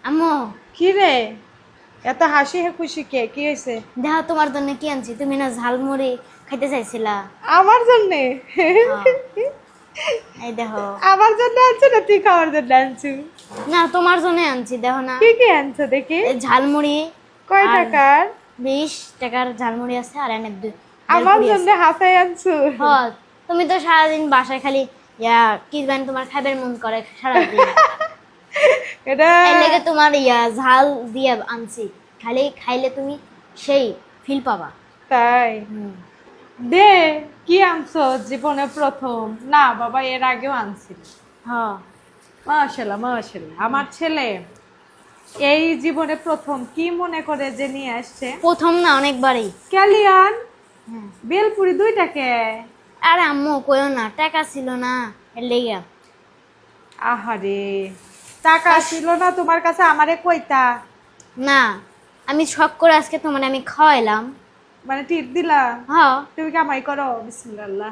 আম্মু কি রে, এত হাসি খুশি কে? কি হয়েছে? দেখো তোমার জন্য কি আনছি। তুমি না ঝালমুড়ি খাইতে চাইছিলা। আমার জন্যে? হ্যাঁ, এই দেখো। আমার জন্য আনছো না তুই খাওয়ার জন্য আনছো? না, তোমার জন্য আনছি, দেখো না। কি কি আনছো দেখি? এই ঝালমুড়ি। কয় আর টাকার? 20 টাকার ঝালমুড়ি আছে, আর এনে আমার বেলপুরি জন্য আছে। হাসাই আনছো? হ্যাঁ, তুমি তো সারাদিন বাসায় খালি কি জানি তোমার খাইবার মন করে সারাদিন। এটা এর লেগে তোমার ঝাল দিয়ে আনছি। খালি খাইলে তুমি সেই ফিল পাবা। তাই? হুম। দে, কি আনছো জীবনে প্রথম? না বাবা, এর আগেও আনছিল। হ্যাঁ, মাশাআল্লাহ মাশাআল্লাহ, আমার ছেলে এই জীবনে প্রথম কি মনে করে যে নিয়ে আসছে। প্রথম না, অনেকবারই। ক্যালিয়ান হ্যাঁ। বেলপুরি 2 টাকা? আরে আম্মু কইও না, টাকা ছিল না, এর লেগে। আহারে, টাকা ছিল না তোমার কাছে, আমারে কইতা। না, আমি শখ করে আজকে তোমার আমি খাওয়াইলাম। মানে টিপ দিলা? হ্যাঁ। তুমি কামাই করো? বিসমিল্লাহ।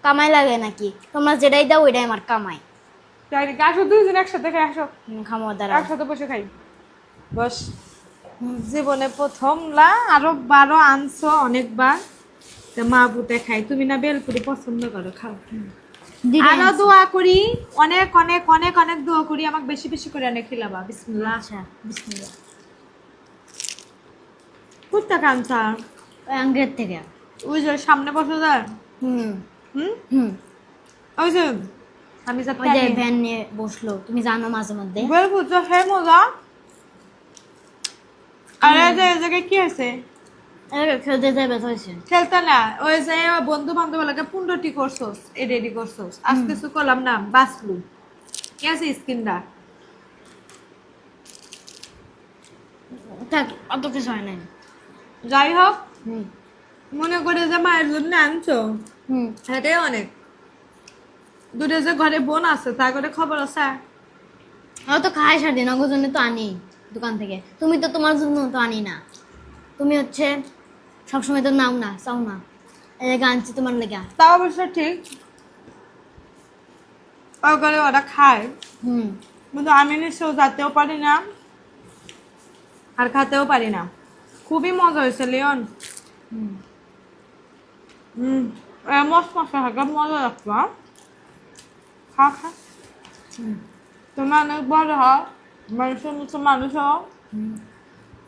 কামাই লাগে নাকি? তোমরা যেটাই দাও ওইটাই আমার কামাই। তাই নাকি? আসো দুইজন একসাথে খাই, আসো খামো দ্বারা। একসাথে বসে খাই। বস। জীবনে প্রথম লা, আরো 12 আনছো অনেকবার। তো মা বুতে খাই, তুমি না বেলপুরি পছন্দ করো, খাও। আরো দোয়া করি, অনেক অনেক অনেক অনেক দোয়া করি, আমাকে বেশি বেশি করে অনেক খিলাবা। বিসমিল্লাহ। আচ্ছা, বিসমিল্লাহ। কোথা কানছা? ওই আঙ্গের থেকে। ওই যে সামনে বসে যায়। হুম হুম, হুম। ওই যে আমি ওই যে জানি ভ্যান নিয়ে বসলো, তুমি জানো মাঝে মধ্যে। বেলপুরি তো সেই মজা। আর এই যে এই জায়গায় কি হয়েছে? খেলতে যাবে হয়েছে। খেলতে না, ওই যে বন্ধু বান্ধব লাগে 15টি করছোস, এই রেডি করছোস, আজকে কিছু করলাম না, বাঁচলু কি আছে স্কিনটা। থাক, অত কিছু হয় নাই। যাই হোক, হুম মনে করে যে মায়ের জন্য আনছো, হুম। এটাই অনেক। দূরে যে ঘরে বোন আছে তার করে খবর আছে? ও তো খাই সারাদিন, ওর জন্য তো আনি দোকান থেকে। তুমি তো তোমার জন্য তো আনি না। তুমি হচ্ছে সবসময় তো নাও না, চাও না। এই জায়গা আনছি তোমার লেগা। তা অবশ্য ঠিক, ওই করে ওরা খায়, হুম কিন্তু আমি নিশ্চয় যেতেও পারি না আর খাতেও পারি না। খুবই মজা হয়েছে লিওন। হুম। হুম, মস্ত মশলা থাকলে মজা লাগতো। খা খা, হুম তুমি অনেক বড় হও, মানুষের মতো মানুষ হও। হুম।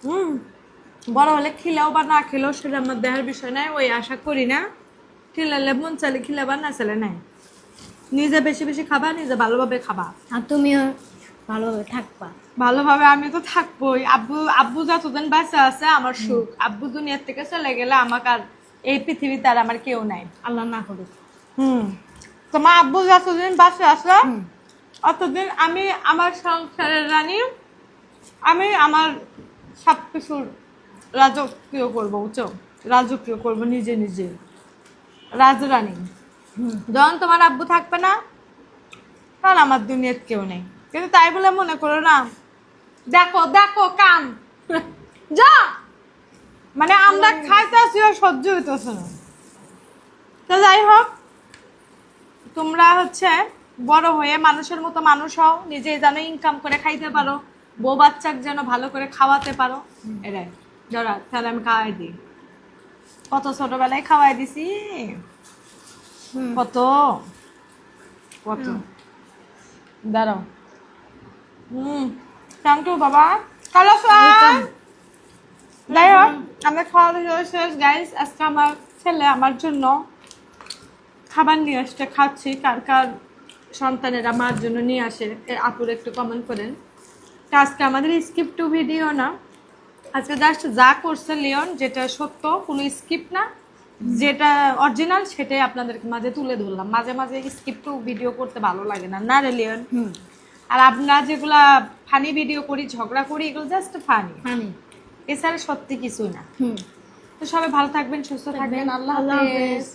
হুম, বড় হলে খিলেও বা না খেলেও সেটা আমার দেহের বিষয় নাই, ওই আশা করি না। খিলালে মন চালে খিলাবা, না চালে নাই। নিজে বেশি বেশি খাবা, নিজে ভালোভাবে খাবা। আর তুমিও ভালোভাবে থাকবা। ভালোভাবে আমি তো থাকবোই। আব্বু আব্বু যতদিন বাঁচা আছে আমার সুখ, আব্বু দুনিয়ার থেকে চলে গেলে আমাকে আর এই পৃথিবীতে আর আমার কেউ নাই। আল্লাহ না করুক। হুম, তোমার আব্বু যতদিন বাঁচা আছে হুম অতদিন আমি আমার সংসারের রানী, আমি আমার সব কিছুর রাজকীয় করবো, বুঝছো? রাজকীয় করবো নিজে নিজে, রাজরানী। হুম। যখন তোমার আব্বু থাকবে না, তখন আমার দুনিয়ার কেউ নেই। কিন্তু তাই বলে মনে করো না, দেখো দেখো কাম যা, মানে আমরা খাইতে আসি আর সহ্য হইতেছে না। তো যাই হোক, তোমরা হচ্ছে বড় হয়ে মানুষের মতো মানুষ হও, নিজে যেন ইনকাম করে খাইতে পারো, বউ বাচ্চাকে যেন ভালো করে খাওয়াতে পারো। এটাই ধরা, তাহলে আমি খাওয়াই দিই। কত ছোটবেলায় খাওয়াই দিছি, হুম। কত কত। দাঁড়াও। থ্যাংক ইউ বাবা। কালো Welcome. যাই হোক, আমরা খাওয়া দাওয়া শেষ গাইস। আজকে আমার ছেলে আমার জন্য খাবার নিয়ে আসতে, খাচ্ছি। কার কার সন্তানেরা মার জন্য নিয়ে আসে আপুর একটু কমেন্ট করেন। তো আজকে আমাদের স্কিপ টু ভিডিও না, আজকে জাস্ট যা করছে লিওন, যেটা সত্য, কোনো স্কিপ না, যেটা অরিজিনাল সেটাই আপনাদের মাঝে তুলে ধরলাম। মাঝে মাঝে স্কিপ টু ভিডিও করতে ভালো লাগে না, না রে লিওন? হুম। আর আমরা যেগুলা ফানি ভিডিও করি, ঝগড়া করি, এগুলো জাস্ট ফানি, আমি। এছাড়া সত্যি কিছুই না। হুম। তো সবাই ভালো থাকবেন, সুস্থ থাকবেন। আল্লাহ আল্লাহ হাফেজ। হাফেজ।